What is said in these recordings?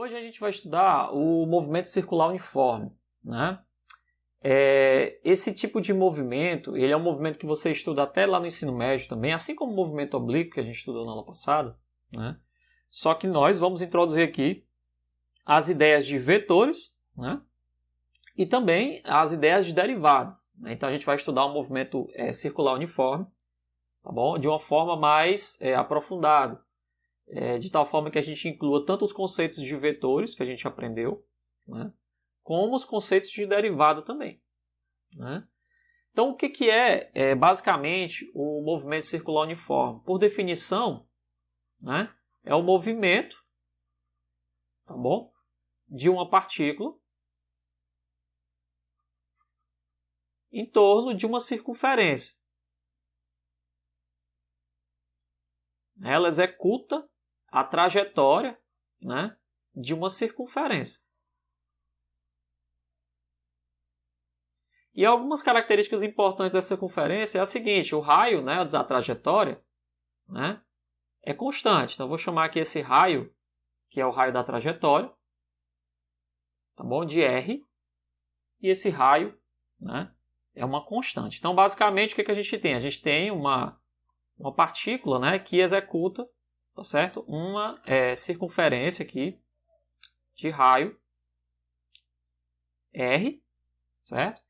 Hoje a gente vai estudar o movimento circular uniforme, né? Esse tipo de movimento, ele é um movimento que você estuda até lá no ensino médio também, assim como o movimento oblíquo que a gente estudou na aula passada, né? Só que nós vamos introduzir aqui as ideias de vetores, né? E também as ideias de derivadas, né? Então a gente vai estudar o movimento circular uniforme, tá bom? De uma forma mais aprofundada, de tal forma que a gente inclua tanto os conceitos de vetores que a gente aprendeu, né? Como os conceitos de derivada também, né? Então, o que é basicamente o movimento circular uniforme? Por definição, né, é o movimento, tá bom, de uma partícula em torno de uma circunferência. Ela executa a trajetória, né, de uma circunferência. E algumas características importantes dessa circunferência é a seguinte: o raio, né, da trajetória, né, é constante. Então, eu vou chamar aqui esse raio, que é o raio da trajetória, tá bom? De R. E esse raio, né, é uma constante. Então, basicamente, o que a gente tem? A gente tem uma partícula, né, que executa, tá certo? Uma circunferência aqui de raio R, certo?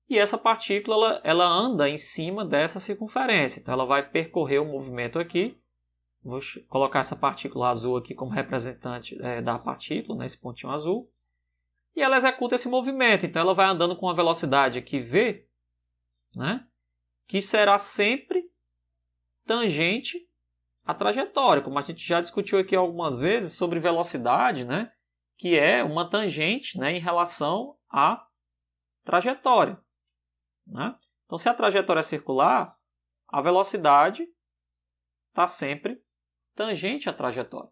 E essa partícula ela anda em cima dessa circunferência. Então, ela vai percorrer o movimento aqui. Vou colocar essa partícula azul aqui como representante da partícula, né, esse pontinho azul. E ela executa esse movimento. Então, ela vai andando com uma velocidade aqui v, né, que será sempre tangente à trajetória. Como a gente já discutiu aqui algumas vezes sobre velocidade, né, que é uma tangente, né, em relação à trajetória, né? Então, se a trajetória é circular, a velocidade está sempre tangente à trajetória,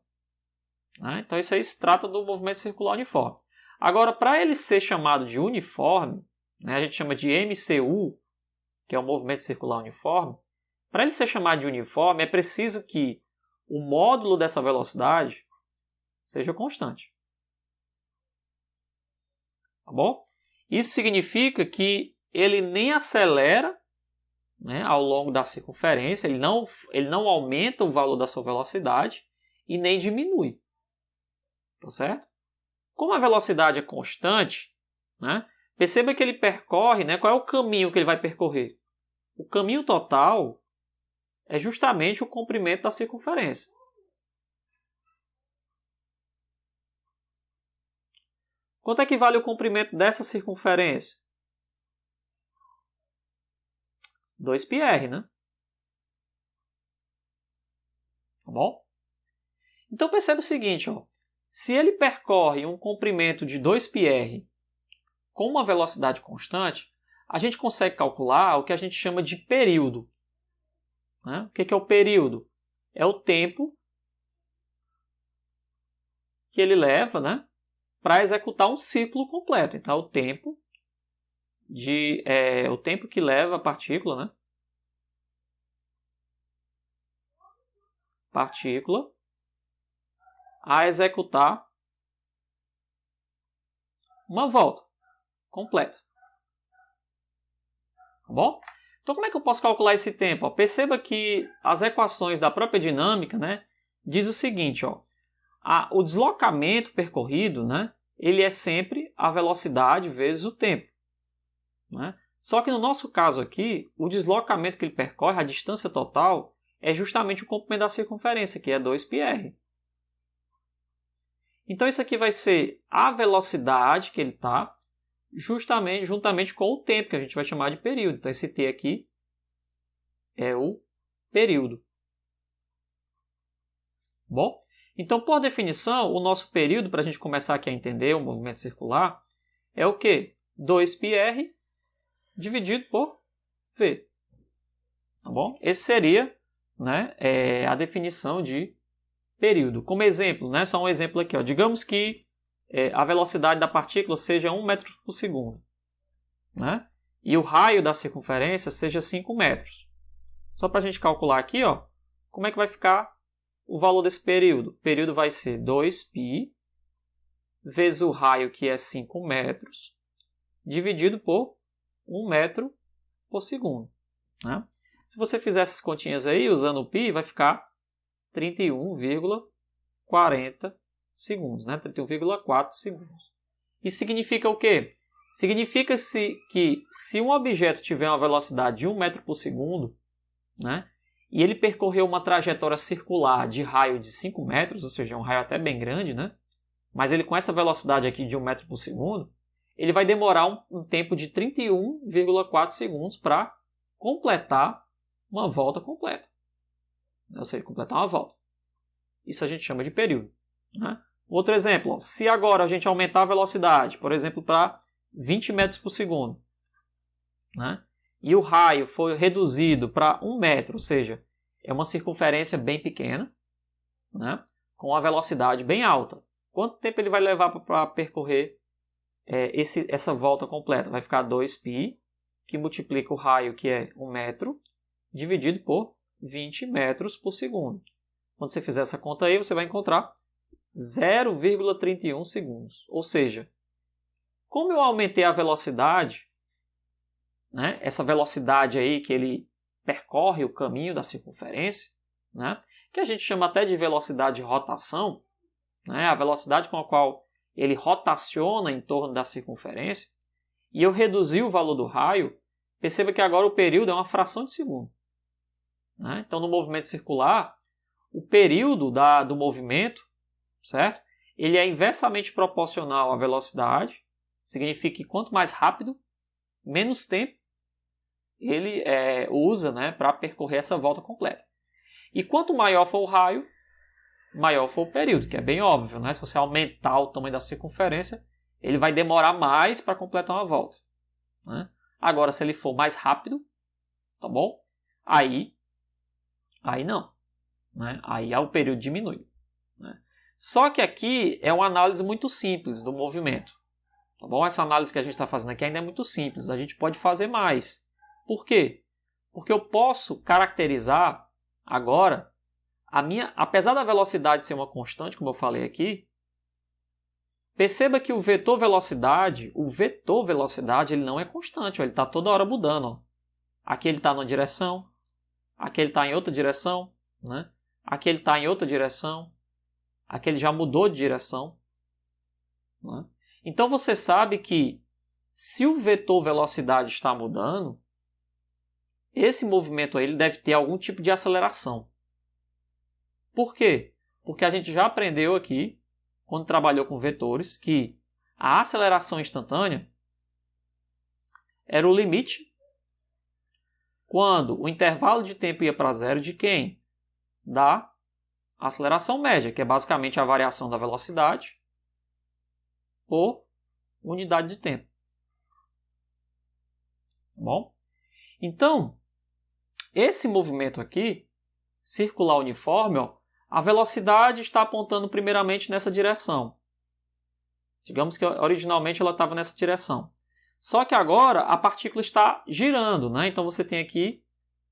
né? Então, isso aí se trata do movimento circular uniforme. Agora, para ele ser chamado de uniforme, né, a gente chama de MCU, que é o movimento circular uniforme. Para ele ser chamado de uniforme, é preciso que o módulo dessa velocidade seja constante. Tá bom? Isso significa que ele nem acelera, né, ao longo da circunferência, ele não aumenta o valor da sua velocidade e nem diminui. Tá certo? Como a velocidade é constante, né, perceba que ele percorre, né, qual é o caminho que ele vai percorrer? O caminho total é justamente o comprimento da circunferência. Quanto é que vale o comprimento dessa circunferência? 2πr, né? Tá bom? Então perceba o seguinte, ó. Se ele percorre um comprimento de 2πr com uma velocidade constante, a gente consegue calcular o que a gente chama de período, né? O que é o período? É o tempo que ele leva, né, para executar um ciclo completo. Então, o tempo que leva a partícula, né, a executar uma volta completa. Tá bom? Então, como é que eu posso calcular esse tempo? Ó, perceba que as equações da própria dinâmica, né, diz o seguinte, ó, o deslocamento percorrido, né, ele é sempre a velocidade vezes o tempo, né? Só que no nosso caso aqui, o deslocamento que ele percorre, a distância total, é justamente o comprimento da circunferência, que é 2πr. Então, isso aqui vai ser a velocidade que ele está, juntamente com o tempo, que a gente vai chamar de período. Então, esse t aqui é o período. Bom, então, por definição, o nosso período, para a gente começar aqui a entender o movimento circular, é o quê? 2πr dividido por v. Tá bom? Esse seria, né, a definição de período. Como exemplo, né, só um exemplo aqui. Ó, digamos que a velocidade da partícula seja 1 metro por segundo, né, e o raio da circunferência seja 5 metros. Só para a gente calcular aqui, ó, como é que vai ficar o valor desse período? O período vai ser 2π vezes o raio, que é 5 metros, dividido por 1 metro por segundo. Né? Se você fizer essas continhas aí, usando o π, vai ficar 31,40 segundos, né? 31,4 segundos. Isso significa o quê? Significa que se um objeto tiver uma velocidade de 1 metro por segundo, né? E ele percorreu uma trajetória circular de raio de 5 metros, ou seja, um raio até bem grande, né? Mas ele com essa velocidade aqui de 1 metro por segundo, ele vai demorar um tempo de 31,4 segundos para completar uma volta completa. Ou seja, completar uma volta. Isso a gente chama de período. Né? Outro exemplo, ó, se agora a gente aumentar a velocidade, por exemplo, para 20 metros por segundo, né? E o raio foi reduzido para 1 metro, ou seja, é uma circunferência bem pequena, né? Com uma velocidade bem alta. Quanto tempo ele vai levar para percorrer essa volta completa? Vai ficar 2π, que multiplica o raio, que é 1 metro, dividido por 20 metros por segundo. Quando você fizer essa conta aí, você vai encontrar 0,31 segundos. Ou seja, como eu aumentei a velocidade, né, essa velocidade aí que ele percorre o caminho da circunferência, né, que a gente chama até de velocidade de rotação, né, a velocidade com a qual ele rotaciona em torno da circunferência, e eu reduzi o valor do raio, perceba que agora o período é uma fração de segundo. Né? Então, no movimento circular, o período do movimento, certo? Ele é inversamente proporcional à velocidade, significa que quanto mais rápido, menos tempo ele usa, né, para percorrer essa volta completa. E quanto maior for o raio, maior for o período, que é bem óbvio. Né? Se você aumentar o tamanho da circunferência, ele vai demorar mais para completar uma volta. Né? Agora, se ele for mais rápido, tá bom? Aí não. Né? Aí o período diminui. Né? Só que aqui é uma análise muito simples do movimento. Tá bom? Essa análise que a gente está fazendo aqui ainda é muito simples. A gente pode fazer mais. Por quê? Porque eu posso caracterizar agora apesar da velocidade ser uma constante, como eu falei aqui, perceba que o vetor velocidade ele não é constante, ó, ele está toda hora mudando. Ó. Aqui ele está numa direção, aqui ele está em outra direção, né? Aqui ele está em outra direção, aqui ele já mudou de direção. Né? Então você sabe que se o vetor velocidade está mudando, esse movimento aí ele deve ter algum tipo de aceleração. Por quê? Porque a gente já aprendeu aqui, quando trabalhou com vetores, que a aceleração instantânea era o limite quando o intervalo de tempo ia para zero de quem? Da aceleração média, que é basicamente a variação da velocidade por unidade de tempo. Tá bom? Então, esse movimento aqui, circular uniforme, ó, a velocidade está apontando primeiramente nessa direção. Digamos que originalmente ela estava nessa direção. Só que agora a partícula está girando, né? Então você tem aqui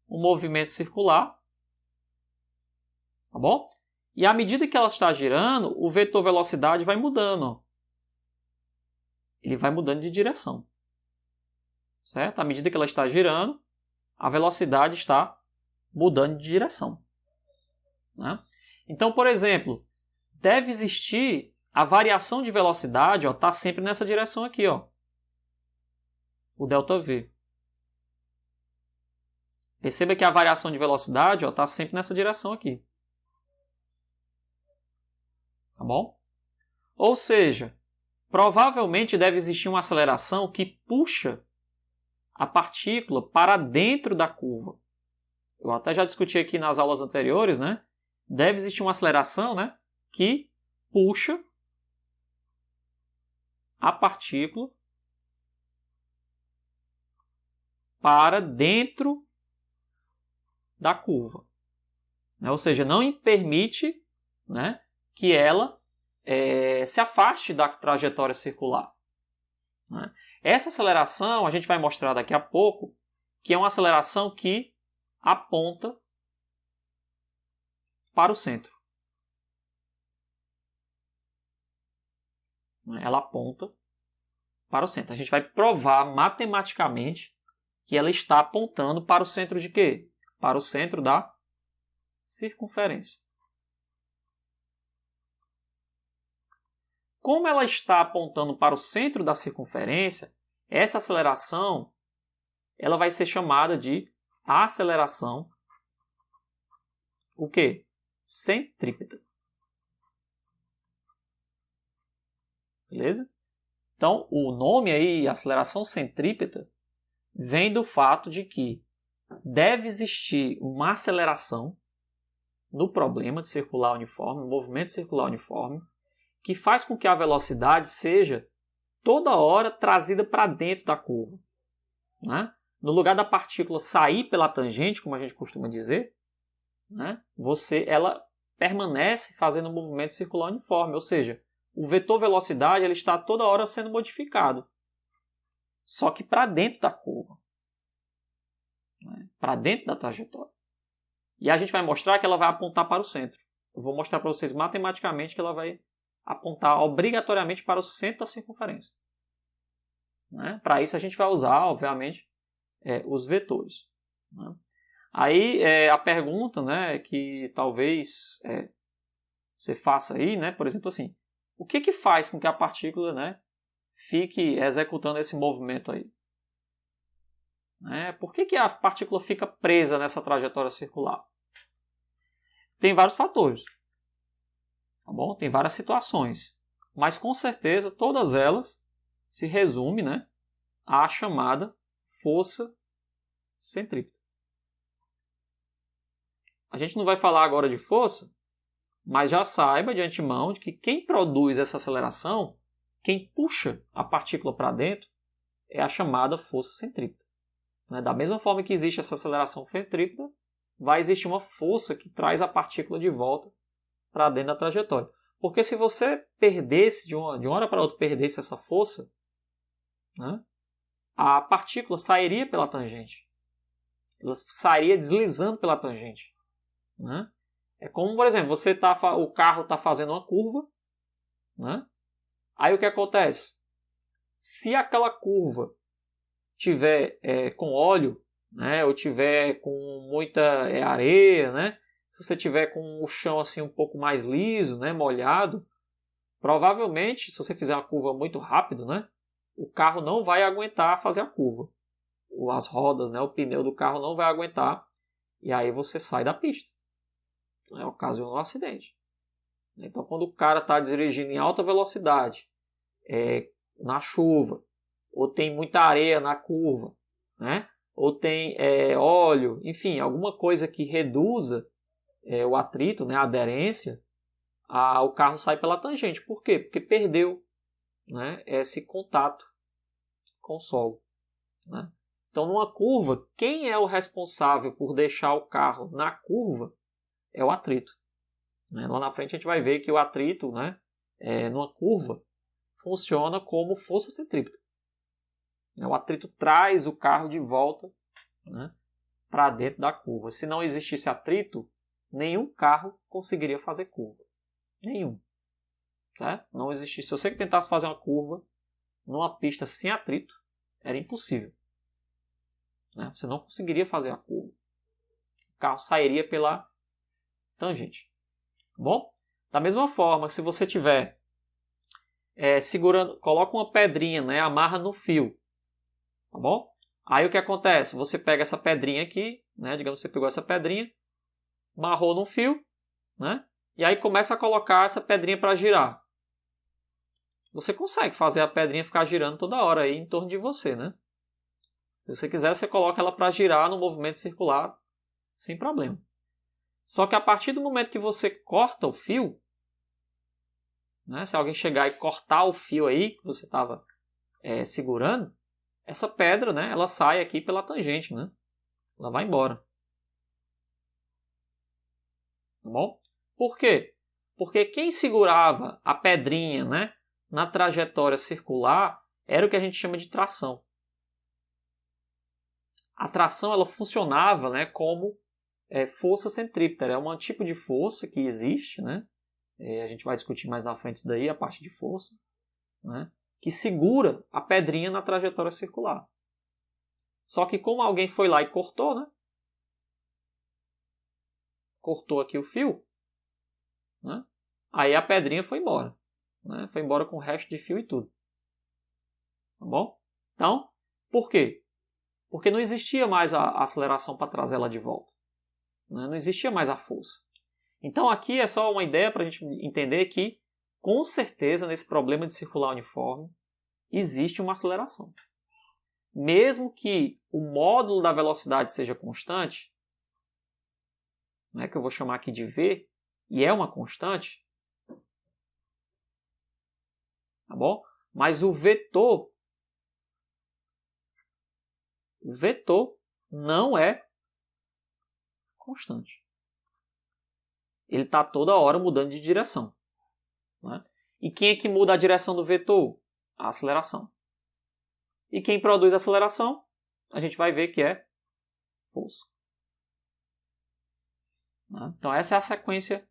um movimento circular. Tá bom? E à medida que ela está girando, o vetor velocidade vai mudando. Ó. Ele vai mudando de direção. Certo? À medida que ela está girando, a velocidade está mudando de direção. Né? Então, por exemplo, deve existir a variação de velocidade, está sempre nessa direção aqui, ó, o ΔV. Perceba que a variação de velocidade está sempre nessa direção aqui. Tá bom? Ou seja, provavelmente deve existir uma aceleração que puxa a partícula para dentro da curva. Eu até já discuti aqui nas aulas anteriores, né? Deve existir uma aceleração, né, que puxa a partícula para dentro da curva. Ou seja, não permite, né, que ela se afaste da trajetória circular. Né? Essa aceleração, a gente vai mostrar daqui a pouco, que é uma aceleração que aponta para o centro. né? Ela aponta para o centro. A gente vai provar matematicamente que ela está apontando para o centro de quê? Para o centro da circunferência. Como ela está apontando para o centro da circunferência, essa aceleração ela vai ser chamada de aceleração o quê? Centrípeta. Beleza? Então, o nome aí, aceleração centrípeta, vem do fato de que deve existir uma aceleração no problema de circular uniforme, no movimento circular uniforme, que faz com que a velocidade seja toda hora trazida para dentro da curva. Né? No lugar da partícula sair pela tangente, como a gente costuma dizer, né? Ela permanece fazendo um movimento circular uniforme, ou seja, o vetor velocidade ele está toda hora sendo modificado, só que para dentro da curva, né? Para dentro da trajetória. E a gente vai mostrar que ela vai apontar para o centro. Eu vou mostrar para vocês matematicamente que ela vai apontar obrigatoriamente para o centro da circunferência. Né? Para isso a gente vai usar, obviamente, os vetores. Né? Aí a pergunta, né, que talvez você faça aí, né, por exemplo assim, o que faz com que a partícula, né, fique executando esse movimento aí? Por que a partícula fica presa nessa trajetória circular? Tem vários fatores. Tá bom? Tem várias situações. Mas com certeza todas elas se resumem, né, à chamada força centrípeta. A gente não vai falar agora de força, mas já saiba de antemão de que quem produz essa aceleração, quem puxa a partícula para dentro, é a chamada força centrípeta. Da mesma forma que existe essa aceleração centrípeta, vai existir uma força que traz a partícula de volta para dentro da trajetória. Porque se você perdesse, de uma hora para outra, perdesse essa força, né, a partícula sairia pela tangente. Ela sairia deslizando pela tangente. Né? É como, por exemplo, o carro está fazendo uma curva, né? Aí o que acontece? Se aquela curva tiver com óleo, né, ou tiver com muita areia, né, se você tiver com o chão assim um pouco mais liso, né, molhado, provavelmente, se você fizer uma curva muito rápido, né, o carro não vai aguentar fazer a curva. As rodas, né, o pneu do carro não vai aguentar e aí você sai da pista. Ocasiona um acidente. Então, quando o cara está dirigindo em alta velocidade, na chuva, ou tem muita areia na curva, né? Ou tem óleo, enfim, alguma coisa que reduza o atrito, né, a aderência, o carro sai pela tangente. Por quê? Porque perdeu, né, esse contato com o solo. Né? Então, numa curva, quem é o responsável por deixar o carro na curva é o atrito. Lá na frente a gente vai ver que o atrito, né, numa curva, funciona como força centrípeta. O atrito traz o carro de volta, né, para dentro da curva. Se não existisse atrito, nenhum carro conseguiria fazer curva. Nenhum. Certo? Não existisse. Se você tentasse fazer uma curva numa pista sem atrito, era impossível. Você não conseguiria fazer a curva. O carro sairia pela tangente. Bom? Da mesma forma, se você tiver segurando, coloca uma pedrinha, né, amarra no fio. Tá bom? Aí o que acontece? Você pega essa pedrinha aqui, né, digamos que você pegou essa pedrinha, amarrou no fio, né, e aí começa a colocar essa pedrinha para girar. Você consegue fazer a pedrinha ficar girando toda hora aí em torno de você, né? Se você quiser, você coloca ela para girar no movimento circular sem problema. Só que a partir do momento que você corta o fio, né, se alguém chegar e cortar o fio aí que você estava segurando, essa pedra, né, ela sai aqui pela tangente, né? Ela vai embora. Tá bom? Por quê? Porque quem segurava a pedrinha, né, na trajetória circular era o que a gente chama de tração. A tração ela funcionava, né, como força centrípeta. É um tipo de força que existe, né? A gente vai discutir mais na frente isso daí, a parte de força. né, que segura a pedrinha na trajetória circular. Só que como alguém foi lá e cortou, né? Cortou aqui o fio, né? Aí a pedrinha foi embora. Né? Foi embora com o resto de fio e tudo. Tá bom? Então, por quê? Porque não existia mais a aceleração para trazer ela de volta. Né? Não existia mais a força. Então aqui é só uma ideia para a gente entender que, com certeza, nesse problema de circular uniforme, existe uma aceleração. Mesmo que o módulo da velocidade seja constante, né, que eu vou chamar aqui de V, e é uma constante, tá bom? Mas o vetor não é constante. Ele está toda hora mudando de direção. Né? E quem é que muda a direção do vetor? A aceleração. E quem produz a aceleração, a gente vai ver que é força. Né? Então essa é a sequência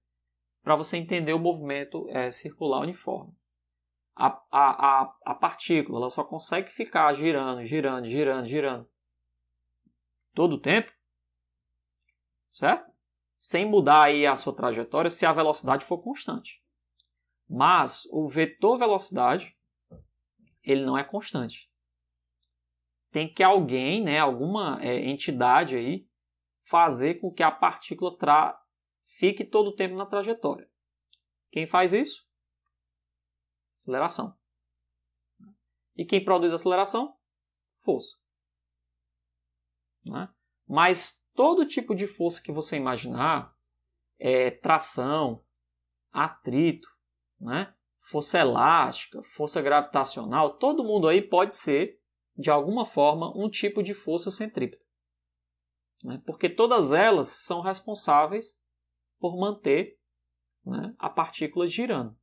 para você entender o movimento circular uniforme. A partícula ela só consegue ficar girando todo o tempo, certo? Sem mudar aí a sua trajetória se a velocidade for constante. Mas o vetor velocidade, ele não é constante. Tem que alguém, né, alguma entidade aí, fazer com que a partícula fique todo o tempo na trajetória. Quem faz isso? Aceleração. E quem produz aceleração? Força. Né? Mas todo tipo de força que você imaginar, tração, atrito, né? Força elástica, força gravitacional, todo mundo aí pode ser, de alguma forma, um tipo de força centrípeta. Né? Porque todas elas são responsáveis por manter, né, a partícula girando.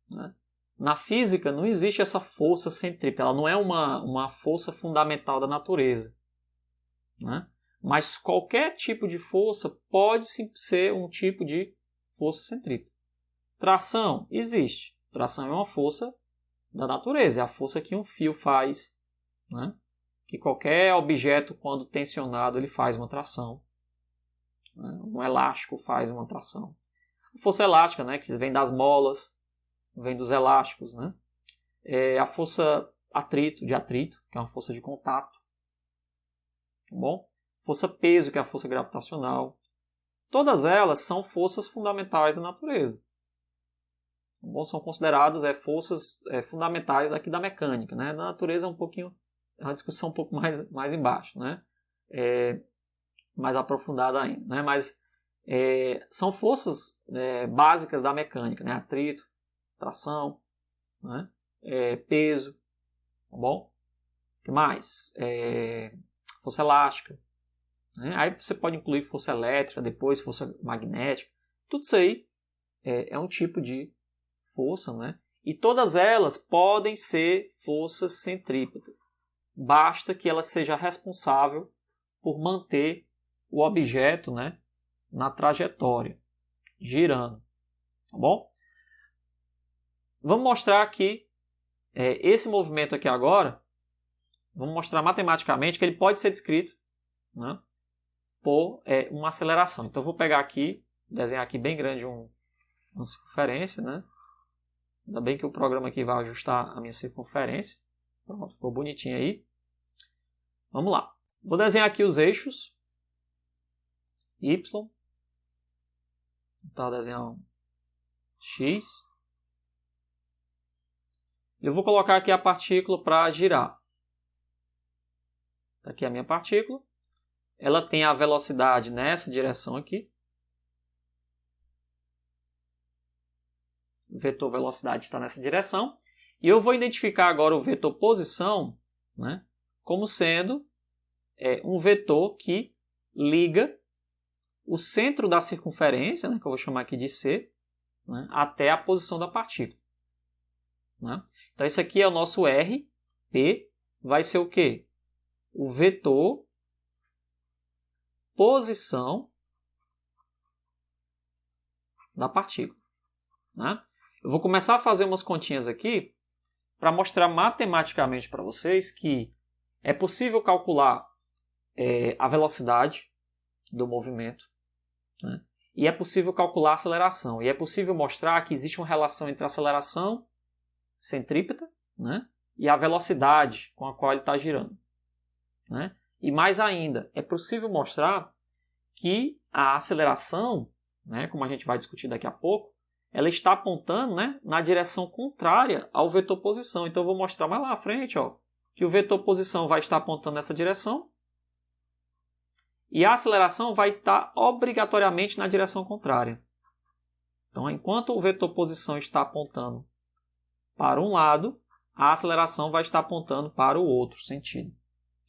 Né? Na física não existe essa força centrípeta, ela não é uma força fundamental da natureza. Né? Mas qualquer tipo de força pode sim ser um tipo de força centrípeta. Tração existe. Tração é uma força da natureza, é a força que um fio faz, né? Que qualquer objeto, quando tensionado, ele faz uma tração. Né? Um elástico faz uma tração. A força elástica, né, que vem das molas, vem dos elásticos, né? A força de atrito, que é uma força de contato. Tá bom? Força peso, que é a força gravitacional. Todas elas são forças fundamentais da natureza. Tá bom? São consideradas forças fundamentais aqui da mecânica. Né? Na natureza é uma discussão um pouco mais embaixo, né? Mais aprofundada ainda. Né? Mas são forças básicas da mecânica. Né? Atrito, tração, né? Peso. Tá bom? O que mais? Força elástica. Né? Aí você pode incluir força elétrica, depois força magnética. Tudo isso aí é um tipo de força, né? E todas elas podem ser forças centrípetas. Basta que ela seja responsável por manter o objeto, né, na trajetória, girando. Tá bom? Vamos mostrar aqui esse movimento aqui agora. Vamos mostrar matematicamente que ele pode ser descrito, né, por uma aceleração. Então eu vou pegar aqui, desenhar aqui bem grande uma circunferência, né? Ainda bem que o programa aqui vai ajustar a minha circunferência. Pronto, ficou bonitinho aí. Vamos lá. Vou desenhar aqui os eixos. Y. Então, desenhar um X. Eu vou colocar aqui a partícula para girar. Aqui é a minha partícula. Ela tem a velocidade nessa direção aqui. O vetor velocidade está nessa direção. E eu vou identificar agora o vetor posição, né, como sendo um vetor que liga o centro da circunferência, né, que eu vou chamar aqui de C, né, até a posição da partícula. Né? Então, esse aqui é o nosso R, P, vai ser o quê? O vetor posição da partícula. Né? Eu vou começar a fazer umas continhas aqui para mostrar matematicamente para vocês que é possível calcular a velocidade do movimento, né? E é possível calcular a aceleração. E é possível mostrar que existe uma relação entre a aceleração centrípeta, né, e a velocidade com a qual ele está girando, né? E mais ainda, é possível mostrar que a aceleração, né, como a gente vai discutir daqui a pouco, ela está apontando, né, na direção contrária ao vetor posição. Então eu vou mostrar mais lá à frente, ó, que o vetor posição vai estar apontando nessa direção e a aceleração vai estar obrigatoriamente na direção contrária. Então, enquanto o vetor posição está apontando para um lado, a aceleração vai estar apontando para o outro sentido,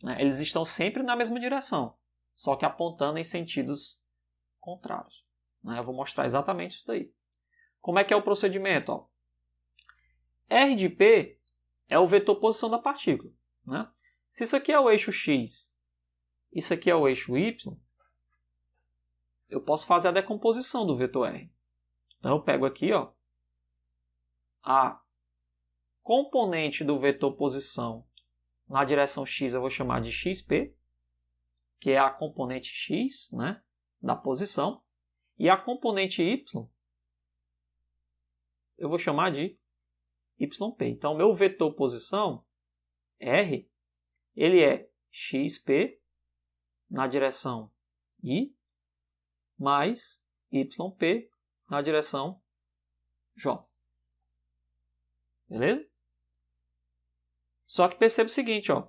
né? Eles estão sempre na mesma direção, só que apontando em sentidos contrários, né? Eu vou mostrar exatamente isso daí. Como é que é o procedimento? Ó? R de P é o vetor posição da partícula, né? Se isso aqui é o eixo X, isso aqui é o eixo Y, eu posso fazer a decomposição do vetor R. Então eu pego aqui, ó, a componente do vetor posição na direção X eu vou chamar de XP, que é a componente X, né, da posição, e a componente Y eu vou chamar de YP. Então, meu vetor posição, R, ele é XP na direção I, mais YP na direção J. Beleza? Só que perceba o seguinte, ó.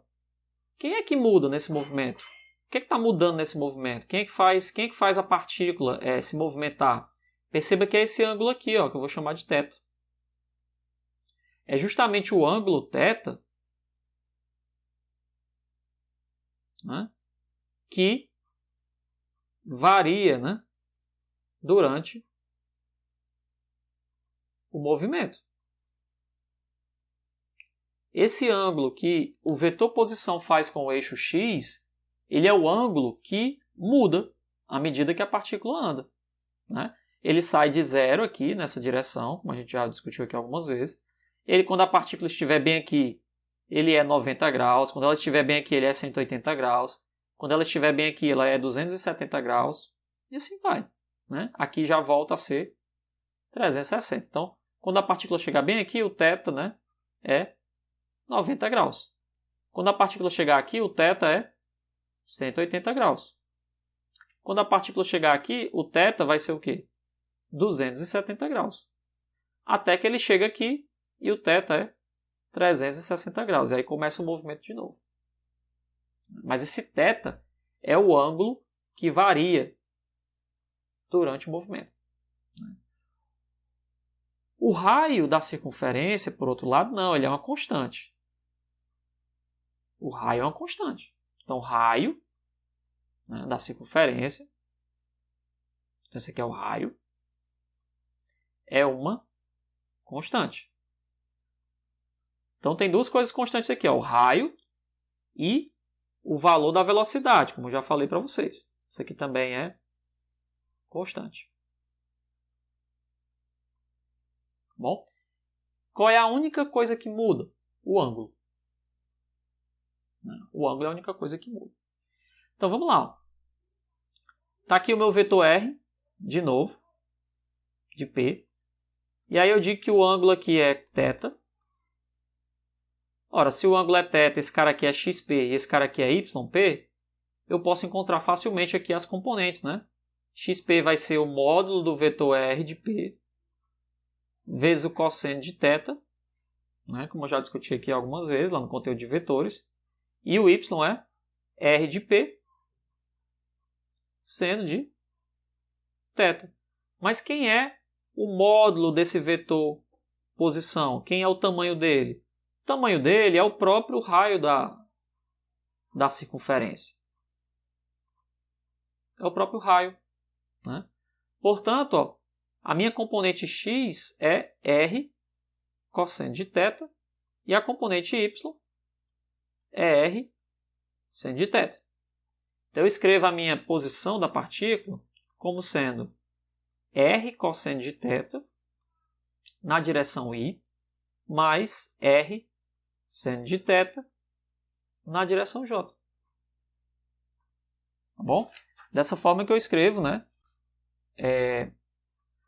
Quem é que muda nesse movimento? O que está mudando nesse movimento? Quem é que faz a partícula se movimentar? Perceba que é esse ângulo aqui, ó, que eu vou chamar de θ. É justamente o ângulo θ, né, que varia, né, durante o movimento. Esse ângulo que o vetor posição faz com o eixo X, ele é o ângulo que muda à medida que a partícula anda, né? Ele sai de zero aqui nessa direção, como a gente já discutiu aqui algumas vezes. Ele, quando a partícula estiver bem aqui, ele é 90 graus. Quando ela estiver bem aqui, ele é 180 graus. Quando ela estiver bem aqui, ela é 270 graus. E assim vai, né? Aqui já volta a ser 360. Então, quando a partícula chegar bem aqui, o θ, né, é 90 graus. Quando a partícula chegar aqui, o θ é 180 graus. Quando a partícula chegar aqui, o θ vai ser o quê? 270 graus. Até que ele chega aqui e o θ é 360 graus. E aí começa o movimento de novo. Mas esse θ é o ângulo que varia durante o movimento. O raio da circunferência, por outro lado, não, ele é uma constante. O raio é uma constante. Então, o raio, né, da circunferência, então esse aqui é o raio, é uma constante. Então, tem duas coisas constantes aqui, ó, o raio e o valor da velocidade, como eu já falei para vocês. Isso aqui também é constante. Bom, qual é a única coisa que muda? O ângulo. O ângulo é a única coisa que muda. Então, vamos lá. Está aqui o meu vetor R, de novo, de P. E aí eu digo que o ângulo aqui é θ. Ora, se o ângulo é θ, esse cara aqui é XP e esse cara aqui é YP, eu posso encontrar facilmente aqui as componentes, né? XP vai ser o módulo do vetor R de P vezes o cosseno de θ, né? Como eu já discuti aqui algumas vezes lá no conteúdo de vetores. E o Y é R de P seno de θ. Mas quem é o módulo desse vetor posição? Quem é o tamanho dele? O tamanho dele é o próprio raio da circunferência. É o próprio raio, né? Portanto, ó, a minha componente x é R cosseno de θ e a componente y é R seno de θ. Então eu escrevo a minha posição da partícula como sendo R cosseno de θ na direção I, mais R seno de θ na direção J. Tá bom? Dessa forma que eu escrevo, né,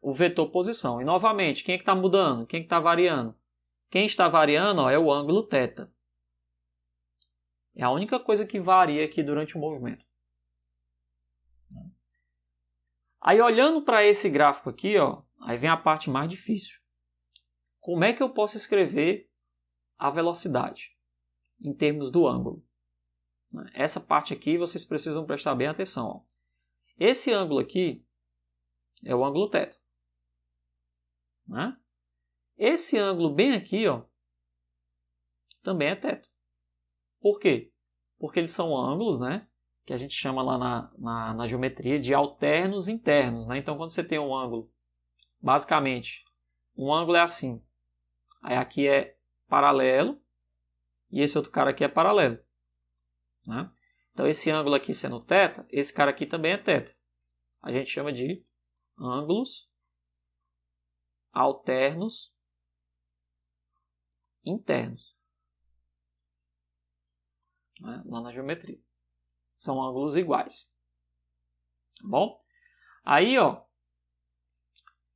o vetor posição. E novamente, quem é que está mudando? Quem é que está variando? Quem está variando, ó, é o ângulo θ. É a única coisa que varia aqui durante o movimento. Aí olhando para esse gráfico aqui, ó, aí vem a parte mais difícil. Como é que eu posso escrever a velocidade em termos do ângulo? Essa parte aqui vocês precisam prestar bem atenção. Ó. Esse ângulo aqui é o ângulo θ. Né? Esse ângulo bem aqui, ó, também é θ. Por quê? Porque eles são ângulos, né, que a gente chama lá na geometria de alternos internos. Né? Então, quando você tem um ângulo, basicamente, um ângulo é assim. Aí aqui é paralelo e esse outro cara aqui é paralelo. Né? Então, esse ângulo aqui sendo θ, esse cara aqui também é θ. A gente chama de ângulos alternos internos. Né? Lá na geometria. São ângulos iguais. Tá bom? Aí, ó,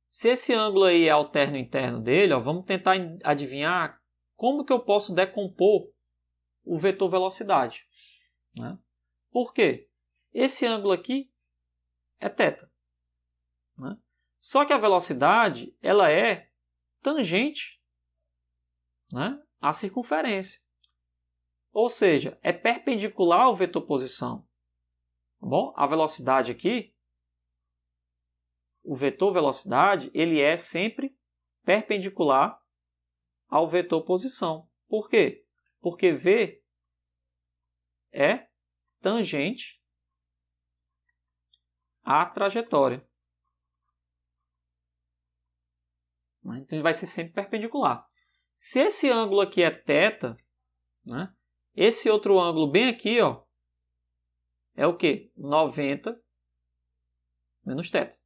se esse ângulo aí é alterno interno dele, ó, vamos tentar adivinhar como que eu posso decompor o vetor velocidade. Né? Por quê? Esse ângulo aqui é θ. Né? Só que a velocidade ela é tangente, né, à circunferência. Ou seja, é perpendicular ao vetor posição. Tá bom? A velocidade aqui, o vetor velocidade, ele é sempre perpendicular ao vetor posição. Por quê? Porque V é tangente à trajetória. Então ele vai ser sempre perpendicular. Se esse ângulo aqui é θ, né, esse outro ângulo bem aqui, ó, é o quê? 90 menos θ.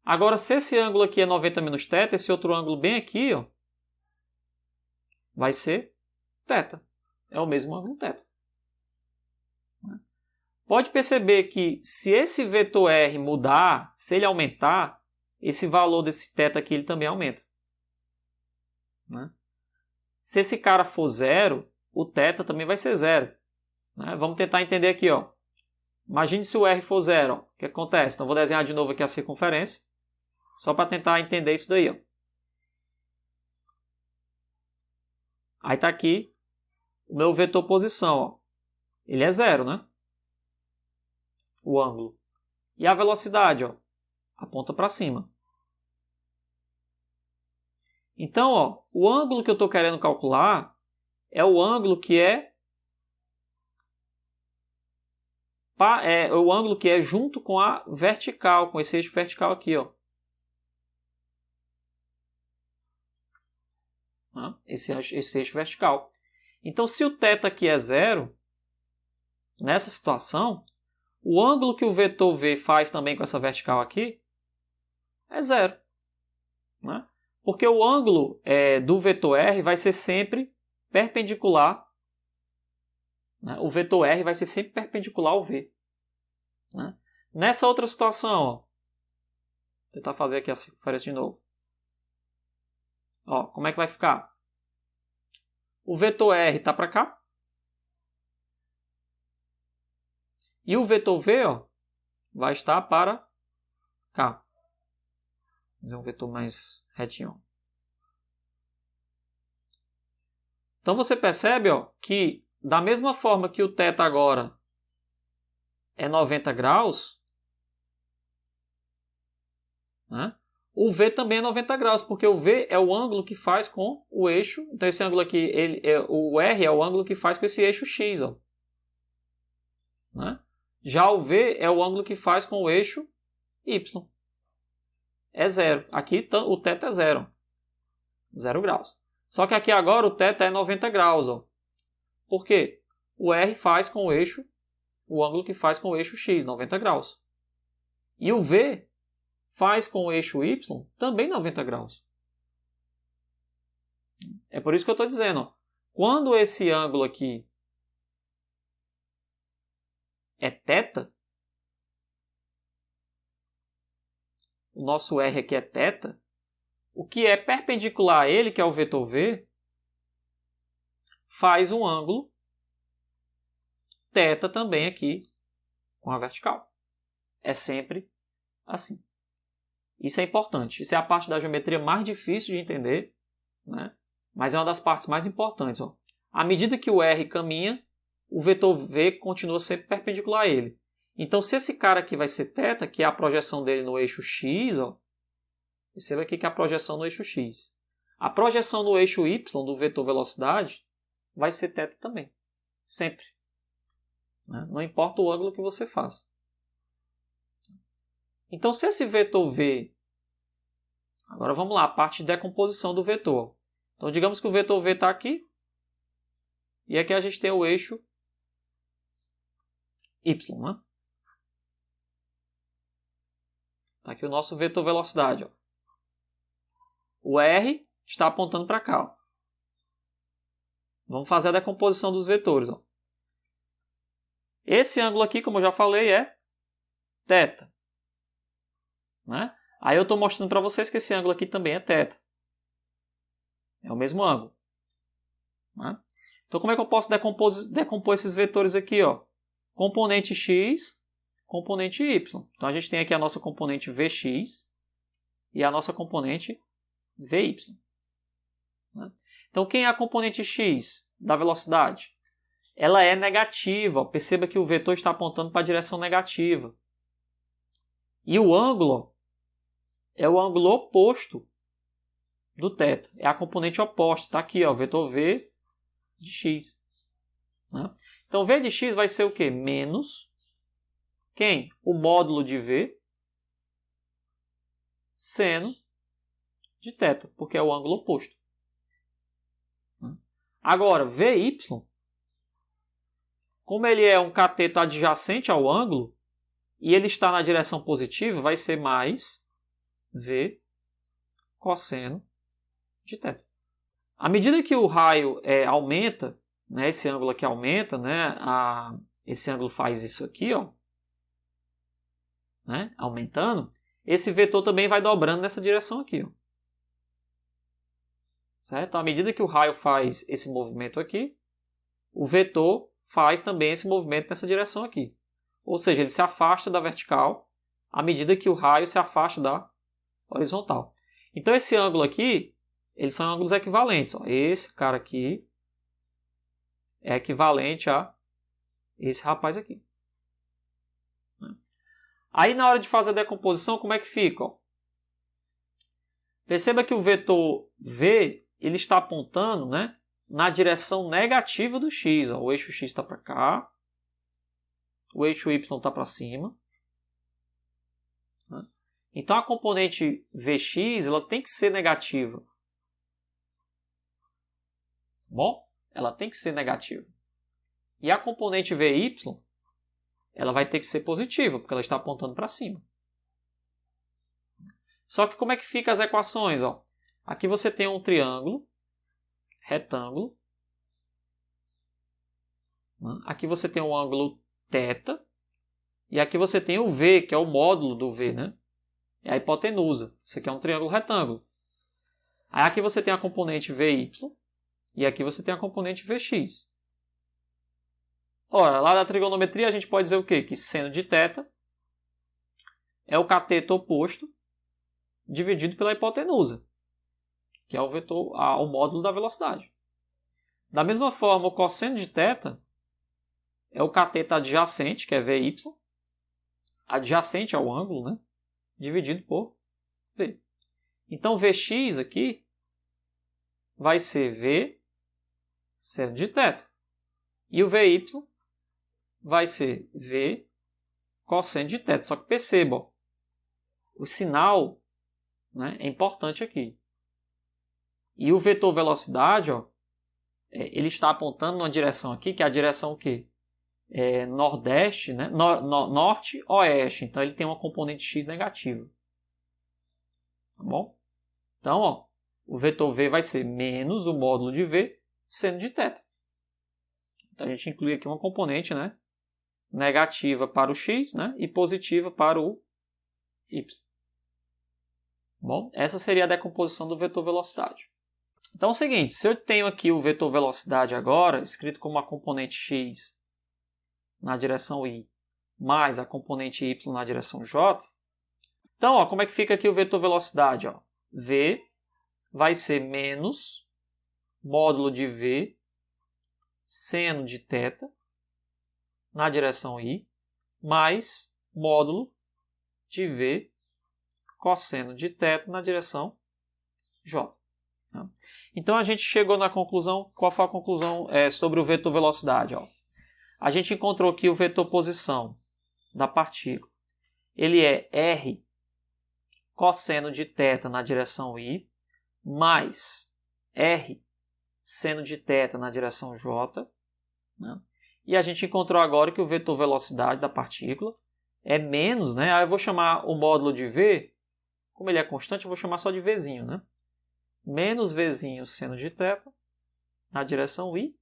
Agora, se esse ângulo aqui é 90 menos θ, esse outro ângulo bem aqui, ó, vai ser θ. É o mesmo ângulo θ. Pode perceber que se esse vetor R mudar, se ele aumentar, esse valor desse θ aqui ele também aumenta. Né? Se esse cara for zero, o θ também vai ser zero. Né? Vamos tentar entender aqui. Ó. Imagine se o R for zero. Ó. O que acontece? Então, vou desenhar de novo aqui a circunferência. Só para tentar entender isso daí. Ó. Aí está aqui o meu vetor posição. Ó. Ele é zero, né? O ângulo. E a velocidade, ó, aponta para cima. Então, ó, o ângulo que eu estou querendo calcular é o ângulo que é o ângulo que é junto com a vertical, com esse eixo vertical aqui, ó. Esse eixo vertical. Então, se o θ aqui é zero, nessa situação, o ângulo que o vetor V faz também com essa vertical aqui é zero. Né? Porque o ângulo do vetor R vai ser sempre perpendicular. Né? O vetor R vai ser sempre perpendicular ao V. Né? Nessa outra situação, ó, vou tentar fazer aqui a circunferência de novo. Ó, como é que vai ficar? O vetor R está para cá. E o vetor V, ó, vai estar para cá. Vou fazer um vetor mais retinho. Então você percebe, ó, que da mesma forma que o θ agora é 90 graus, né, o V também é 90 graus, porque o V é o ângulo que faz com o eixo. Então esse ângulo aqui, o R é o ângulo que faz com esse eixo X. Ó, né? Já o V é o ângulo que faz com o eixo Y. É zero. Aqui o θ é zero. 0 graus. Só que aqui agora o θ é 90 graus. Ó. Por quê? O R faz com o eixo, o ângulo que faz com o eixo X, 90 graus. E o V faz com o eixo y também 90 graus. É por isso que eu estou dizendo, ó, quando esse ângulo aqui é θ, o nosso R aqui é θ, o que é perpendicular a ele, que é o vetor V, faz um ângulo θ também aqui com a vertical. É sempre assim. Isso é importante. Isso é a parte da geometria mais difícil de entender, né? Mas é uma das partes mais importantes. Ó. À medida que o R caminha, o vetor V continua sempre perpendicular a ele. Então, se esse cara aqui vai ser θ, que é a projeção dele no eixo x, ó, perceba aqui que é a projeção no eixo x. A projeção no eixo y do vetor velocidade vai ser θ também. Sempre. Né? Não importa o ângulo que você faça. Então, se esse vetor V... Agora vamos lá, a parte de decomposição do vetor. Então, digamos que o vetor V está aqui. E aqui a gente tem o eixo Y. Né? Está aqui o nosso vetor velocidade. Ó. O R está apontando para cá. Ó. Vamos fazer a decomposição dos vetores. Ó. Esse ângulo aqui, como eu já falei, é θ. Né? Aí eu estou mostrando para vocês que esse ângulo aqui também é θ. É o mesmo ângulo. Né? Então, como é que eu posso decompor esses vetores aqui? Ó? Componente x, componente y. Então, a gente tem aqui a nossa componente Vx e a nossa componente Vy. Né? Então, quem é a componente x da velocidade? Ela é negativa. Ó. Perceba que o vetor está apontando para a direção negativa. E o ângulo é o ângulo oposto do θ. É a componente oposta. Está aqui, ó, vetor V de x. Né? Então, V de x vai ser o quê? Menos quem? O módulo de V seno de θ, porque é o ângulo oposto. Agora, Vy, como ele é um cateto adjacente ao ângulo, e ele está na direção positiva, vai ser mais V cosseno de θ. À medida que o raio aumenta, né, esse ângulo aqui aumenta, né, esse ângulo faz isso aqui, ó, né, aumentando, esse vetor também vai dobrando nessa direção aqui. Ó. Certo? À medida que o raio faz esse movimento aqui, o vetor faz também esse movimento nessa direção aqui. Ou seja, ele se afasta da vertical à medida que o raio se afasta da horizontal. Então, esse ângulo aqui, eles são ângulos equivalentes. Ó. Esse cara aqui é equivalente a esse rapaz aqui. Aí, na hora de fazer a decomposição, como é que fica? Ó? Perceba que o vetor V ele está apontando, né, na direção negativa do x. Ó. O eixo x está para cá. O eixo y está para cima. Né? Então, a componente Vx ela tem que ser negativa. Bom, ela tem que ser negativa. E a componente Vy ela vai ter que ser positiva, porque ela está apontando para cima. Só que como é que ficam as equações? Ó? Aqui você tem um triângulo, retângulo. Aqui você tem um ângulo θ. E aqui você tem o V, que é o módulo do V, né? É a hipotenusa. Isso aqui é um triângulo retângulo. Aí aqui você tem a componente Vy. E aqui você tem a componente Vx. Ora, lá da trigonometria a gente pode dizer o quê? Que seno de θ é o cateto oposto dividido pela hipotenusa, que é o vetor, o módulo da velocidade. Da mesma forma, o cosseno de θ é o cateto adjacente, que é Vy, adjacente ao ângulo, né? Dividido por V. Então, Vx aqui vai ser V seno de θ. E o Vy vai ser V cosseno de θ. Só que perceba, ó, o sinal, né, é importante aqui. E o vetor velocidade, ó, ele está apontando numa direção aqui, que é a direção o quê? Nordeste, né? Norte-oeste. Então, ele tem uma componente x negativa. Tá bom? Então, ó, o vetor v vai ser menos o módulo de v seno de θ. Então, a gente inclui aqui uma componente, né, negativa para o x, né, e positiva para o y. Bom, essa seria a decomposição do vetor velocidade. Então é o seguinte, se eu tenho aqui o vetor velocidade agora, escrito como a componente x na direção y, mais a componente y na direção j, então ó, como é que fica aqui o vetor velocidade? Ó? V vai ser menos módulo de v seno de θ na direção y, mais módulo de v cosseno de θ na direção j. Então a gente chegou na conclusão. Qual foi a conclusão sobre o vetor velocidade? Ó. A gente encontrou aqui o vetor posição da partícula. Ele é r cosseno de θ na direção y mais r seno de θ na direção j. Né? E a gente encontrou agora que o vetor velocidade da partícula é menos, né? Aí eu vou chamar o módulo de v, como ele é constante, eu vou chamar só de vzinho, né? Menos vzinho seno de θ na direção y,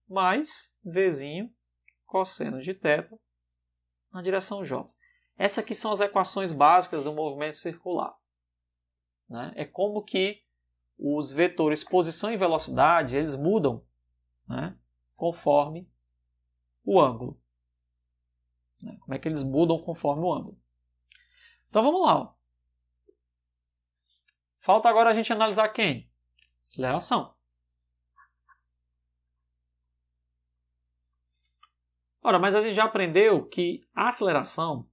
mais vzinho cosseno de θ na direção j. Essas aqui são as equações básicas do movimento circular. Né? É como que os vetores posição e velocidade eles mudam, né, conforme o ângulo. Né? Como é que eles mudam conforme o ângulo. Então vamos lá. Ó. Falta agora a gente analisar quem? Aceleração. Ora, mas a gente já aprendeu que a aceleração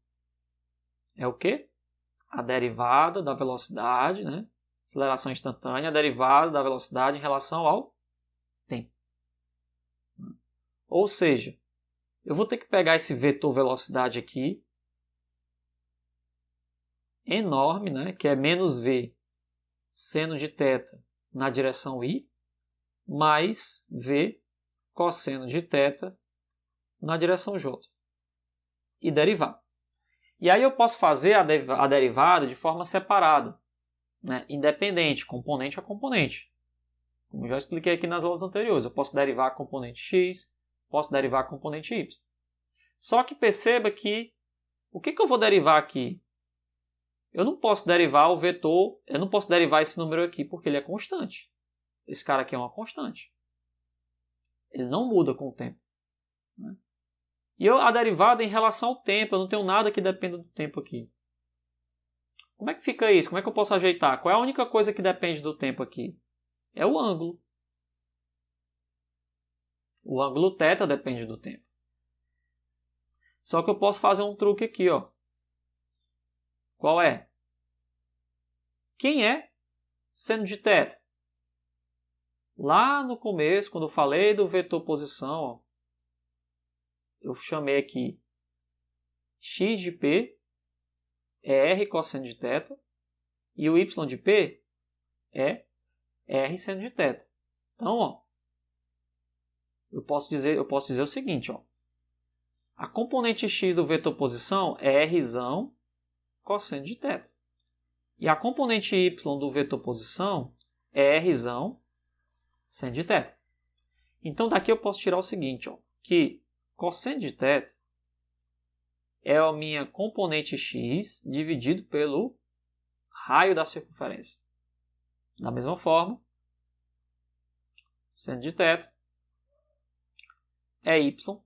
é o quê? A derivada da velocidade, né? Aceleração instantânea, a derivada da velocidade em relação ao tempo. Ou seja, eu vou ter que pegar esse vetor velocidade aqui, enorme, né? Que é menos v seno de θ na direção y, mais v cosseno de θ na direção j. E derivar. E aí eu posso fazer a derivada de forma separada, né? Independente, componente a componente. Como eu já expliquei aqui nas aulas anteriores, eu posso derivar a componente x, posso derivar a componente y. Só que perceba que o que eu vou derivar aqui? Eu não posso derivar o vetor, eu não posso derivar esse número aqui porque ele é constante. Esse cara aqui é uma constante. Ele não muda com o tempo. Né? E a derivada é em relação ao tempo, eu não tenho nada que dependa do tempo aqui. Como é que fica isso? Como é que eu posso ajeitar? Qual é a única coisa que depende do tempo aqui? É o ângulo. O ângulo θ depende do tempo. Só que eu posso fazer um truque aqui, ó. Qual é? Quem é seno de θ? Lá no começo, quando eu falei do vetor posição, ó, eu chamei aqui x de p é r cosseno de θ e o y de p é r seno de θ. Então, ó, eu posso dizer o seguinte, ó, a componente x do vetor posição é rzão cosseno de θ. E a componente y do vetor posição é rzão seno de θ. Então daqui eu posso tirar o seguinte, ó, que cosseno de θ é a minha componente x dividido pelo raio da circunferência. Da mesma forma, seno de θ é y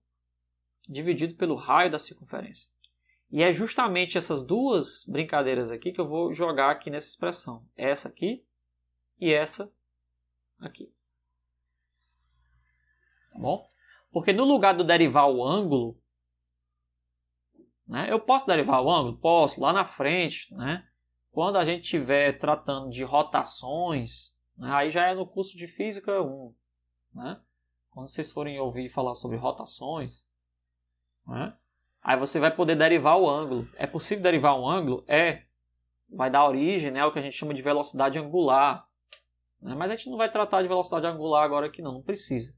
dividido pelo raio da circunferência. E é justamente essas duas brincadeiras aqui que eu vou jogar aqui nessa expressão. Essa aqui e essa aqui. Tá bom? Porque no lugar de eu derivar o ângulo, né, eu posso derivar o ângulo? Posso, lá na frente. Né, quando a gente estiver tratando de rotações, né, aí já é no curso de Física 1. Né, quando vocês forem ouvir falar sobre rotações, né, aí você vai poder derivar o ângulo. É possível derivar um ângulo? Vai dar origem, né, ao que a gente chama de velocidade angular. Né, mas a gente não vai tratar de velocidade angular agora aqui não precisa.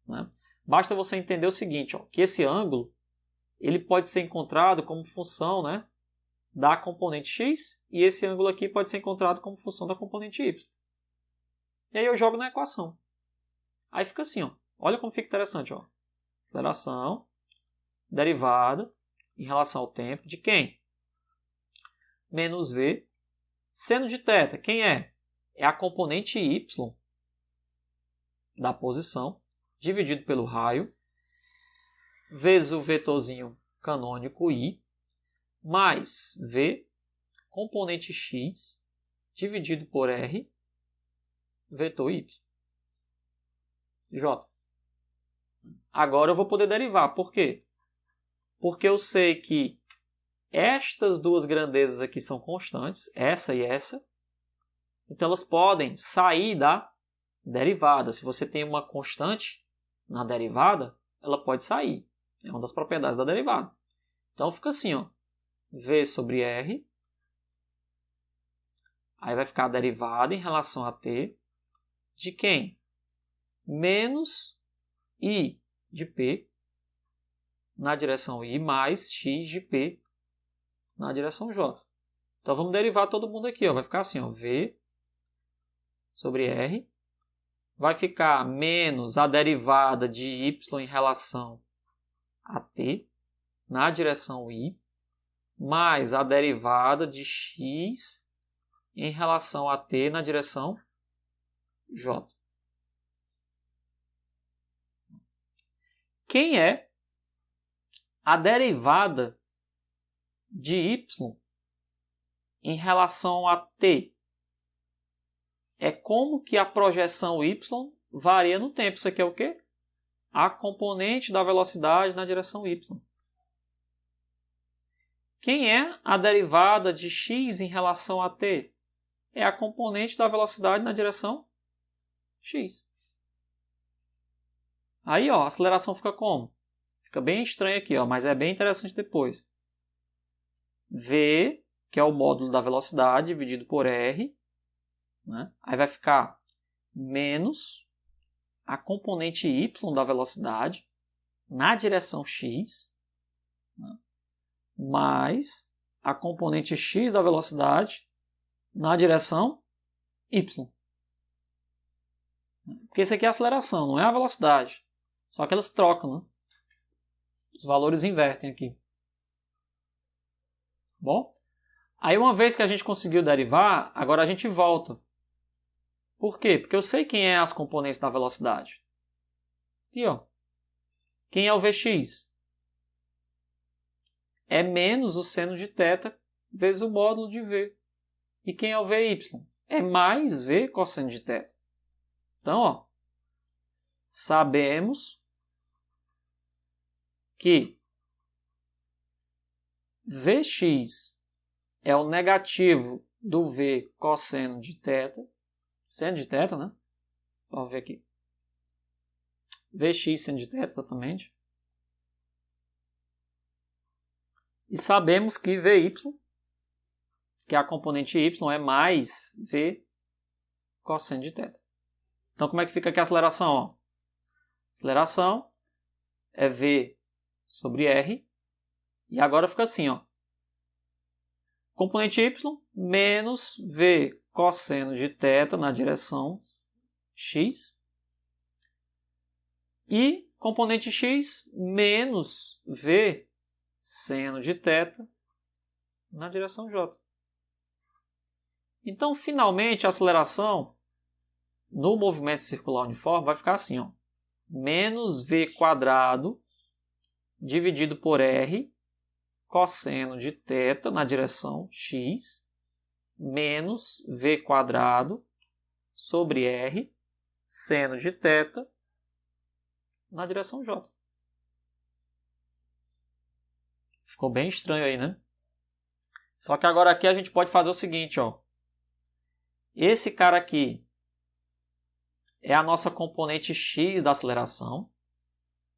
Né. Basta você entender o seguinte, ó, que esse ângulo ele pode ser encontrado como função, né, da componente x e esse ângulo aqui pode ser encontrado como função da componente y. E aí eu jogo na equação. Aí fica assim, ó. Olha como fica interessante, ó. Aceleração, derivada em relação ao tempo de quem? Menos v. Seno de θ, quem é? É a componente y da posição, dividido pelo raio, vezes o vetorzinho canônico i, mais v, componente x, dividido por r, vetor y. J. Agora eu vou poder derivar. Por quê? Porque eu sei que estas duas grandezas aqui são constantes, essa e essa. Então elas podem sair da derivada. Se você tem uma constante na derivada, ela pode sair. É uma das propriedades da derivada. Então fica assim, ó. V sobre R. Aí vai ficar a derivada em relação a t de quem? Menos I de P na direção I mais X de P na direção J. Então vamos derivar todo mundo aqui. Ó. Vai ficar assim, ó, V sobre R. Vai ficar menos a derivada de Y em relação a T na direção I, mais a derivada de X em relação a T na direção J. Quem é a derivada de y em relação a t? É como que a projeção y varia no tempo. Isso aqui é o quê? A componente da velocidade na direção y. Quem é a derivada de x em relação a t? É a componente da velocidade na direção x. Aí, ó, a aceleração fica como? Fica bem estranho aqui, ó, mas é bem interessante depois. V, que é o módulo da velocidade, dividido por R. Né? Aí vai ficar menos a componente y da velocidade na direção x, né? Mais a componente x da velocidade na direção y. Porque isso aqui é a aceleração, não é a velocidade. Só que elas trocam, né? Os valores invertem aqui. Bom? Aí uma vez que a gente conseguiu derivar, agora a gente volta. Por quê? Porque eu sei quem é as componentes da velocidade. Aqui, ó. Quem é o Vx? É menos o seno de θ vezes o módulo de V. E quem é o Vy? É mais V cosseno de θ. Então, ó, sabemos que Vx é o negativo do V cosseno de θ, seno de θ, né? Vamos ver aqui. Vx seno de θ, exatamente. E sabemos que Vy, que é a componente y, é mais V cosseno de θ. Então, como é que fica aqui a aceleração? Ó? Aceleração é V sobre R. E agora fica assim, ó. Componente y menos V cosseno de θ na direção x. E componente x menos V seno de θ na direção j. Então, finalmente, a aceleração no movimento circular uniforme vai ficar assim, ó. Menos V quadrado dividido por R cosseno de θ na direção x menos V quadrado sobre R seno de θ na direção j. Ficou bem estranho aí, né? Só que agora aqui a gente pode fazer o seguinte, ó. Esse cara aqui é a nossa componente x da aceleração.